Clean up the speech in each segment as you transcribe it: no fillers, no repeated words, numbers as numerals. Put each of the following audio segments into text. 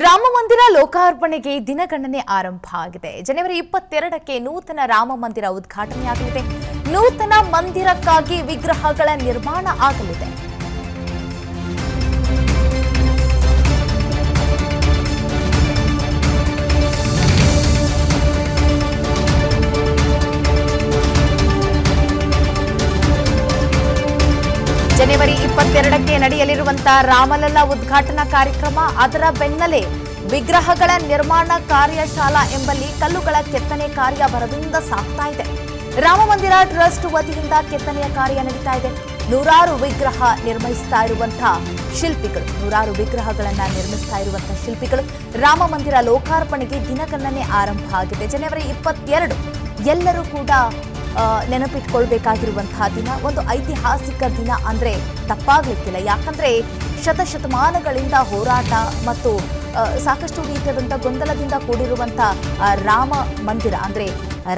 ರಾಮ ಮಂದಿರ ಲೋಕಾರ್ಪಣೆಗೆ ದಿನಗಣನೆ ಆರಂಭ ಆಗಿದೆ. ಜನವರಿ 22ಕ್ಕೆ ನೂತನ ರಾಮ ಮಂದಿರ ಉದ್ಘಾಟನೆಯಾಗಲಿದೆ. ನೂತನ ಮಂದಿರಕ್ಕಾಗಿ ವಿಗ್ರಹಗಳ ನಿರ್ಮಾಣ ಆಗಲಿದೆ. ಜನವರಿ 22ಕ್ಕೆ ನಡೆಯಲಿರುವಂತಹ ರಾಮಲಲ್ಲಾ ಉದ್ಘಾಟನಾ ಕಾರ್ಯಕ್ರಮ, ಅದರ ಬೆನ್ನಲ್ಲೇ ವಿಗ್ರಹಗಳ ನಿರ್ಮಾಣ ಕಾರ್ಯಶಾಲಾ ಎಂಬಲ್ಲಿ ಕಲ್ಲುಗಳ ಕೆತ್ತನೆ ಕಾರ್ಯ ಭರದಿಂದ ಸಾಗ್ತಾ ಇದೆ. ರಾಮ ಮಂದಿರ ಟ್ರಸ್ಟ್ ವತಿಯಿಂದ ಕೆತ್ತನೆಯ ಕಾರ್ಯ ನಡೀತಾ ಇದೆ. ನೂರಾರು ವಿಗ್ರಹ ನಿರ್ಮಿಸ್ತಾ ಇರುವಂತಹ ಶಿಲ್ಪಿಗಳು ರಾಮ ಮಂದಿರ ಲೋಕಾರ್ಪಣೆಗೆ ದಿನಗಣನೆ ಆರಂಭ ಆಗಿದೆ. ಜನವರಿ 22 ಎಲ್ಲರೂ ಕೂಡ ನೆನಪಿಟ್ಕೊಳ್ಬೇಕಾಗಿರುವಂತಹ ದಿನ, ಒಂದು ಐತಿಹಾಸಿಕ ದಿನ ಅಂದ್ರೆ ತಪ್ಪಾಗ್ಲಿಕ್ಕಿಲ್ಲ. ಯಾಕಂದ್ರೆ ಶತಶತಮಾನಗಳಿಂದ ಹೋರಾಟ ಮತ್ತು ಸಾಕಷ್ಟು ರೀತಿಯಾದಂಥ ಗೊಂದಲದಿಂದ ಕೂಡಿರುವಂತಹ ರಾಮ ಮಂದಿರ ಅಂದ್ರೆ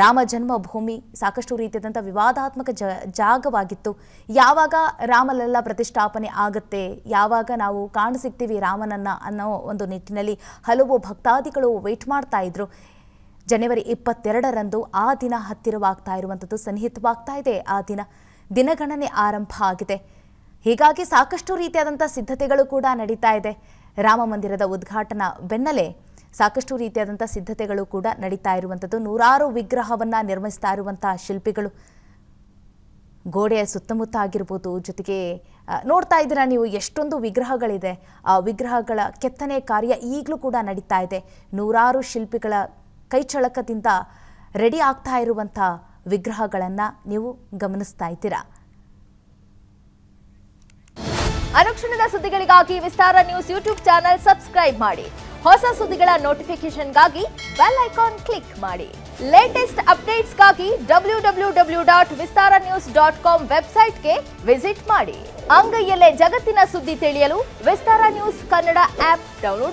ರಾಮ ಜನ್ಮಭೂಮಿ ಸಾಕಷ್ಟು ರೀತಿಯಾದಂಥ ವಿವಾದಾತ್ಮಕ ಜಾಗವಾಗಿತ್ತು. ಯಾವಾಗ ರಾಮಲಲ್ಲಾ ಪ್ರತಿಷ್ಠಾಪನೆ ಆಗುತ್ತೆ, ಯಾವಾಗ ನಾವು ಕಾಣಸಿಗ್ತೀವಿ ರಾಮನನ್ನ ಅನ್ನೋ ಒಂದು ನಿಟ್ಟಿನಲ್ಲಿ ಹಲವು ಭಕ್ತಾದಿಗಳು ವೇಟ್ ಮಾಡ್ತಾ ಇದ್ರು. ಜನವರಿ 22ರಂದು ಆ ದಿನ ಹತ್ತಿರವಾಗ್ತಾ ಇರುವಂಥದ್ದು, ಸನ್ನಿಹಿತವಾಗ್ತಾ ಇದೆ. ಆ ದಿನಗಣನೆ ಆರಂಭ ಆಗಿದೆ. ಹೀಗಾಗಿ ಸಾಕಷ್ಟು ರೀತಿಯಾದಂಥ ಸಿದ್ಧತೆಗಳು ಕೂಡ ನಡೀತಾ ಇದೆ. ರಾಮ ಮಂದಿರದ ಉದ್ಘಾಟನಾ ಬೆನ್ನಲ್ಲೇ ಸಾಕಷ್ಟು ರೀತಿಯಾದಂಥ ಸಿದ್ಧತೆಗಳು ಕೂಡ ನಡೀತಾ ಇರುವಂಥದ್ದು. ನೂರಾರು ವಿಗ್ರಹವನ್ನ ನಿರ್ಮಿಸ್ತಾ ಇರುವಂತಹ ಶಿಲ್ಪಿಗಳು ಗೋಡೆಯ ಸುತ್ತಮುತ್ತ ಆಗಿರ್ಬೋದು, ಜೊತೆಗೆ ನೋಡ್ತಾ ಇದ್ದೀರಾ ನೀವು ಎಷ್ಟೊಂದು ವಿಗ್ರಹಗಳಿದೆ. ಆ ವಿಗ್ರಹಗಳ ಕೆತ್ತನೆ ಕಾರ್ಯ ಈಗಲೂ ಕೂಡ ನಡೀತಾ ಇದೆ. ನೂರಾರು ಶಿಲ್ಪಿಗಳ ಕೈಚಳಕದಿಂದ ರೆಡಿ ಆಗ್ತಾ ಇರುವಂಥ ವಿಗ್ರಹಗಳನ್ನ ನೀವು ಗಮನಿಸ್ತಾ ಇದ್ದೀರಾ. ಅನುಕ್ಷಣದ ಸುದ್ದಿಗಳಿಗಾಗಿ ವಿಸ್ತಾರ ನ್ಯೂಸ್ ಯೂಟ್ಯೂಬ್ ಚಾನೆಲ್ ಸಬ್ಸ್ಕ್ರೈಬ್ ಮಾಡಿ. ಹೊಸ ಸುದ್ದಿಗಳ ನೋಟಿಫಿಕೇಶನ್ಗಾಗಿ ಬೆಲ್ ಐಕಾನ್ ಕ್ಲಿಕ್ ಮಾಡಿ. ಲೇಟೆಸ್ಟ್ ಅಪ್ಡೇಟ್ಸ್ಗಾಗಿ www.vistaranews.com ವೆಬ್ಸೈಟ್ಗೆ ವಿಸಿಟ್ ಮಾಡಿ. ಅಂಗೈಯಲ್ಲೇ ಜಗತ್ತಿನ ಸುದ್ದಿ ತಿಳಿಯಲು ವಿಸ್ತಾರ ನ್ಯೂಸ್ ಕನ್ನಡ ಆಪ್ ಡೌನ್ಲೋಡ್